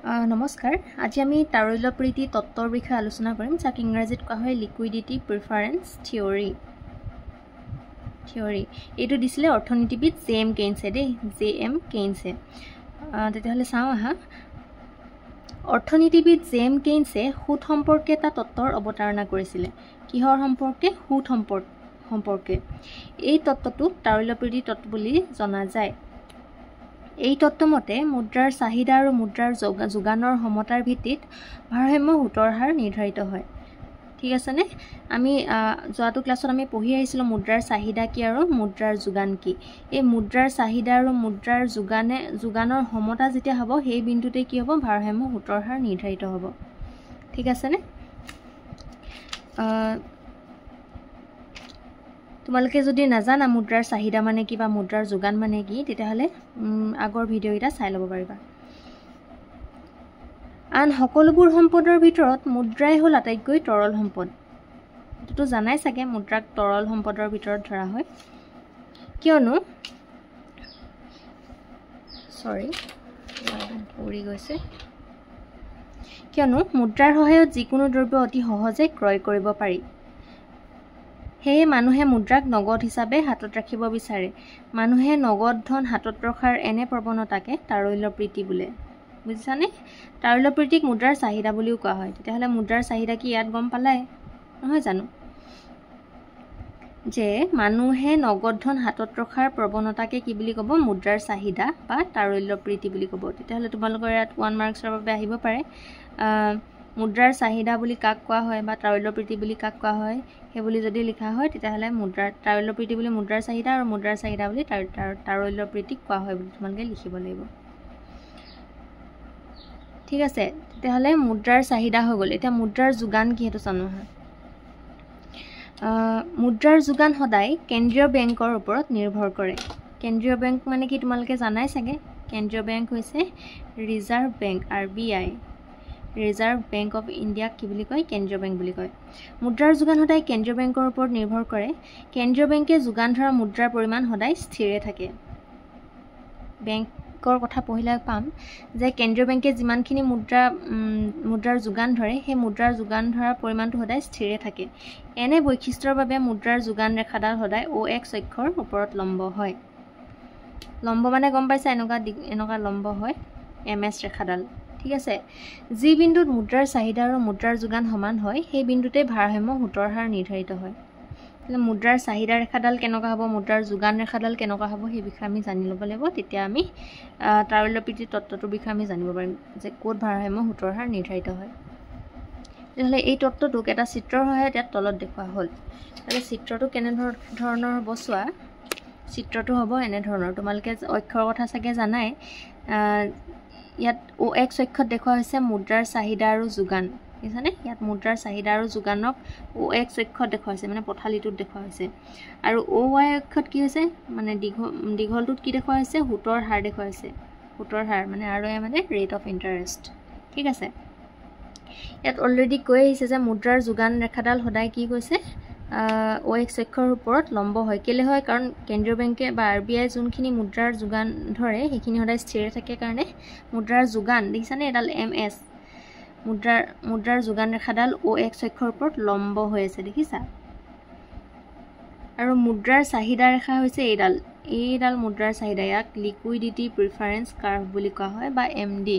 নমস্কাৰ আজি আমি তাৰল্যপ্ৰীতি তত্ত্বৰ বিষয়ে আলোচনা কৰিম যাক ইংৰাজীত কোৱা হয় লিকুইডিটি প্ৰিফাৰেন্স থিওৰি এইটো দিছিলে অৰ্থনীতিবিদ জেএম কেইনছে জেএম কেইনছে তেতিয়াহ'লে চাওঁ আহা অৰ্থনীতিবিদ জেএম কেইনছে সুদ সম্পৰ্কে এটা তত্ত্বৰ অৱতাৰণা কৰিছিলে কিহৰ সম্পৰ্কে সুদ সম্পৰ্কে এই তত্ত্বটোক তাৰল্যপ্ৰীতি তত্ত্ব বুলি জনা যায় এই তত্ত্বমতে মুদ্ৰাৰ চাহিদা আৰু মুদ্ৰাৰ যোগানৰ সমতাৰ ভিত্তিত ভাৰসাম্য সুতৰ হাৰ নিৰ্ধাৰিত হয় ঠিক আছে নে আমি যোৱাটো ক্লাছত আমি পঢ়ি আহিছিলোঁ মুদ্ৰাৰ চাহিদা কি আৰু মুদ্ৰাৰ যোগান কি এই মুদ্ৰাৰ চাহিদা আৰু মুদ্ৰাৰ যোগানৰ সমতা যেতিয়া হ'ব সেই বিন্দুতে কি হ'ব ভাৰসাম্য সুতৰ হাৰ নিৰ্ধাৰিত হ'ব ঠিক আছে নে তোমালোকে যদি নাজানা মুদ্ৰাৰ চাহিদা মানে কি বা মুদ্ৰাৰ যোগান মানে কি তেতিয়াহ'লে আগৰ ভিডিঅ' এটা চাই ল'ব পাৰিবা আন সকলোবোৰ সম্পদৰ ভিতৰত মুদ্ৰাই হ'ল আটাইতকৈ তৰল সম্পদ এইটো জানাই চাগে মুদ্ৰাক তৰল সম্পদৰ ভিতৰত ধৰা হয় কিয়নো মুদ্ৰাৰ সহায়ত যিকোনো দ্ৰব্য অতি সহজে ক্ৰয় কৰিব পাৰি সেয়ে মানুহে মুদ্ৰাক নগদ হিচাপে হাতত ৰাখিব বিচাৰে মানুহে নগদ ধন হাতত ৰখাৰ এনে প্ৰৱণতাকে তাৰল্যপ্ৰীতি বোলে বুজিছানে তাৰল্যপ্ৰীতিক মুদ্ৰাৰ চাহিদা বুলিও কোৱা হয় তেতিয়াহ'লে মুদ্ৰাৰ চাহিদা কি ইয়াত গম পালাই নহয় জানো যে মানুহে নগদ ধন হাতত ৰখাৰ প্ৰৱণতাকে কি বুলি ক'ব মুদ্ৰাৰ চাহিদা বা তাৰল্যপ্ৰীতি বুলি ক'ব তেতিয়াহ'লে তোমালোকৰ ইয়াত 1 মাৰ্কছৰ বাবে আহিব পাৰে মুদ্ৰাৰ চাহিদা বুলি কাক কোৱা হয় বা তাৰল্যপ্ৰীতি বুলি কাক কোৱা হয় সেই বুলি যদি লিখা হয় তেতিয়াহ'লে মুদ্ৰাৰ তাৰল্যপ্ৰীতি বুলি মুদ্ৰাৰ চাহিদা আৰু মুদ্ৰাৰ চাহিদা বুলি তাৰল্যপ্ৰীতিক কোৱা হয় বুলি তোমালোকে লিখিব লাগিব ঠিক আছে তেতিয়াহ'লে মুদ্ৰাৰ চাহিদা হৈ গ'ল এতিয়া মুদ্ৰাৰ যোগান কি সেইটো জানো মুদ্ৰাৰ যোগান সদায় কেন্দ্ৰীয় বেংকৰ ওপৰত নিৰ্ভৰ কৰে কেন্দ্ৰীয় বেংক মানে কি তোমালোকে জানাই চাগে কেন্দ্ৰীয় বেংক হৈছে reserve bank RBI reserve bank of ইণ্ডিয়াক কি বুলি কয় কেন্দ্ৰীয় বেংক বুলি কয় মুদ্ৰাৰ যোগান সদায় কেন্দ্ৰীয় বেংকৰ ওপৰত নিৰ্ভৰ কৰে কেন্দ্ৰীয় বেংকে যোগান ধৰা মুদ্ৰাৰ পৰিমাণ সদায় স্থিৰে থাকে বেংকৰ কথা পঢ়িলে পাম যে কেন্দ্ৰীয় বেংকে যিমানখিনি মুদ্ৰাৰ যোগান ধৰে সেই মুদ্ৰাৰ যোগান ধৰাৰ পৰিমাণটো সদায় স্থিৰে থাকে এনে বৈশিষ্ট্যৰ বাবে মুদ্ৰাৰ যোগান ৰেখাডাল সদায় OX অক্ষৰ ওপৰত লম্ব হয় লম্ব মানে গম পাইছা এনেকুৱা লম্ব হয় MS ৰেখাডাল ঠিক আছে যি বিন্দুত মুদ্ৰাৰ চাহিদা আৰু মুদ্ৰাৰ যোগান সমান হয় সেই বিন্দুতে ভাৰসাম্য সুতৰ হাৰ নিৰ্ধাৰিত হয় মুদ্ৰাৰ চাহিদা ৰেখাডাল কেনেকুৱা হ'ব মুদ্ৰাৰ যোগান ৰেখাডাল কেনেকুৱা হ'ব সেই বিষয়ে আমি জানি ল'ব লাগিব তেতিয়া আমি তাৰল্যপ্ৰীতি তত্ত্বটোৰ বিষয়ে আমি জানিব পাৰিম যে ক'ত ভাৰসাম্য সুতৰ হাৰ নিৰ্ধাৰিত হয় তেতিয়াহ'লে এই তত্ত্বটোক এটা চিত্ৰৰ সহায়ত ইয়াত তলত দেখুওৱা হ'ল তেতিয়াহ'লে চিত্ৰটো কেনেধৰণৰ হ'ব চোৱা চিত্ৰটো হ'ব এনেধৰণৰ তোমালোকে অক্ষৰৰ কথা চাগে জানাই ইয়াত OX অক্ষত দেখুওৱা হৈছে মুদ্ৰাৰ চাহিদা আৰু যোগান বুজিছানে ইয়াত মুদ্ৰাৰ চাহিদা আৰু যোগানক OX অক্ষত দেখুওৱা হৈছে মানে পথালিটোত দেখুওৱা হৈছে আৰু OY অক্ষত কি হৈছে মানে দীঘলটোত কি দেখুওৱা হৈছে সুতৰ হাৰ দেখুওৱা হৈছে সুতৰ হাৰ মানে ROI মানে ৰেট অফ ইণ্টাৰেষ্ট ঠিক আছে ইয়াত অলৰেডি কৈ আহিছে যে মুদ্ৰাৰ যোগান ৰেখাডাল সদায় কি কৈছে OX অক্ষৰ ওপৰত লম্ব হয় কেলে হয় কাৰণ কেন্দ্ৰীয় বেংকে বা RBI যোনখিনি মুদ্ৰাৰ যোগান ধৰে সেইখিনি সদায় স্থিৰ থাকে কাৰণে মুদ্ৰাৰ যোগান দেখিছানে এডাল MS মুদ্ৰাৰ যোগান ৰেখাডাল OX অক্ষৰ ওপৰত লম্ব হৈ আছে দেখিছা আৰু মুদ্ৰাৰ চাহিদা ৰেখা হৈছে এইডাল মুদ্ৰাৰ চাহিদা ইয়াক লিকুইডিটি প্ৰিফাৰেন্স কাৰ্ভ বুলি কোৱা হয় বা MD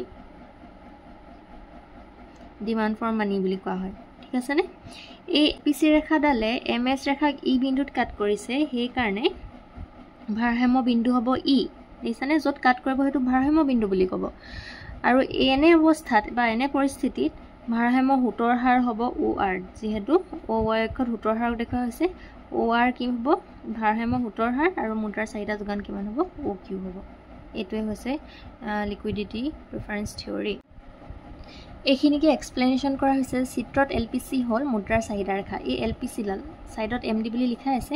ডিমাণ্ড ফৰ মানি বুলি কোৱা হয় ঠিক আছে নে এই PC ৰেখাডালে MS ৰেখাক E বিন্দুত কাট কৰিছে সেইকাৰণে ভাৰসাম্য বিন্দু হ'ব E দেখিছানে য'ত কাট কৰিব সেইটো ভাৰসাম্য বিন্দু বুলি ক'ব আৰু এনে অৱস্থাত বা এনে পৰিস্থিতিত ভাৰসাম্য সুতৰ হাৰ হ'ব OR যিহেতু OY অক্ষত সুতৰ হাৰ দেখুওৱা হৈছে OR কি হ'ব ভাৰসাম্য সুতৰ হাৰ আৰু মুদ্ৰাৰ চাহিদা যোগান কিমান হ'ব OQ হ'ব এইটোৱে হৈছে লিকুইডিটি প্ৰিফাৰেন্স থিওৰি এইখিনিকে এক্সপ্লেনেশ্যন কৰা হৈছে চিত্ৰত LPC হ'ল মুদ্ৰাৰ চাহিদা ৰেখা এই LPC ডাল সাইডত MD বুলি লিখা আছে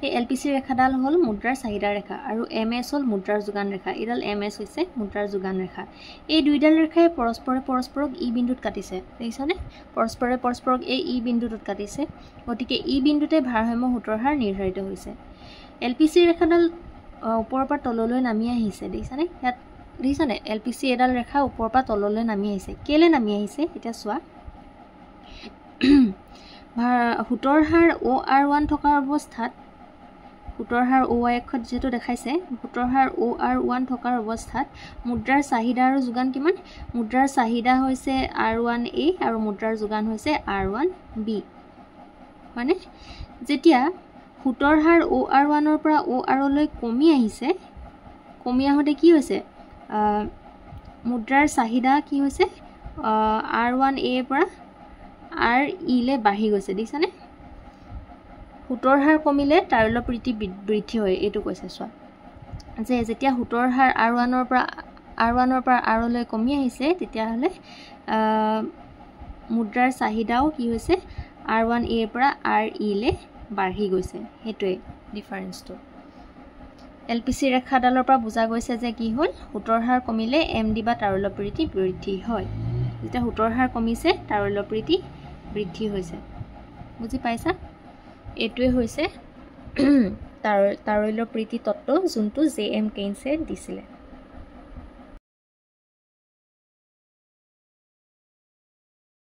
এই LPC ৰেখাডাল হ'ল মুদ্ৰাৰ চাহিদা ৰেখা আৰু MS হ'ল মুদ্ৰাৰ যোগান ৰেখা এডাল MS হৈছে মুদ্ৰাৰ যোগান ৰেখা এই দুইডাল ৰেখাই পৰস্পৰক E বিন্দুত কাটিছে দেখিছানে পৰস্পৰক এই E বিন্দুটোত কাটিছে গতিকে E বিন্দুতে ভাৰসাম্য সুতৰ হাৰ নিৰ্ধাৰিত হৈছে LPC ৰেখাডাল ওপৰৰ পৰা তললৈ নামি আহিছে দেখিছানে ইয়াত দেখিছানে LPC এডাল ৰেখা ওপৰৰ পৰা তললৈ নামি আহিছে কেলে নামি আহিছে এতিয়া চোৱা সুতৰ হাৰ OR1 থকা অৱস্থাত সুতৰ হাৰ OY অক্ষত যেটো দেখাইছে সুতৰ হাৰ OR1 থকা অৱস্থাত মুদ্ৰাৰ চাহিদা আৰু যোগান কিমান মুদ্ৰাৰ চাহিদা হৈছে R1A আৰু মুদ্ৰাৰ যোগান হৈছে R1B মানে যেতিয়া সুতৰ হাৰ OR1 ৰ পৰা OR লৈ কমি আহিছে কমি আহোতে কি হৈছে মুদ্ৰাৰ চাহিদা কি হৈছে R1A পৰা RE লে বাঢ়ি গৈছে দেখিছানে সুতৰ হাৰ কমিলে তাৰল্যপ্ৰীতি বৃদ্ধি হয় এটো কৈছে চোৱা যে যেতিয়া সুতৰ হাৰ R1 ৰ পৰা R লৈ কমি আহিছে তেতিয়া হলে মুদ্ৰাৰ চাহিদাও কি হৈছে R1A পৰা RE লে বাঢ়ি গৈছে হেটোৱে ডিফাৰেন্সটো LPC ৰেখাডালৰ পৰা বুজা গৈছে যে কি হল সুতৰ হাৰ কমিলে MD বা তাৰল্যপ্ৰীতি বৃদ্ধি হয় যেতিয়া সুতৰ হাৰ কমিছে তাৰল্যপ্ৰীতি বৃদ্ধি হৈছে বুজি পাইছা এটোৱে হৈছে তাৰল্যপ্ৰীতি তত্ত্ব যোনটো JM কেইনছে দিছিলে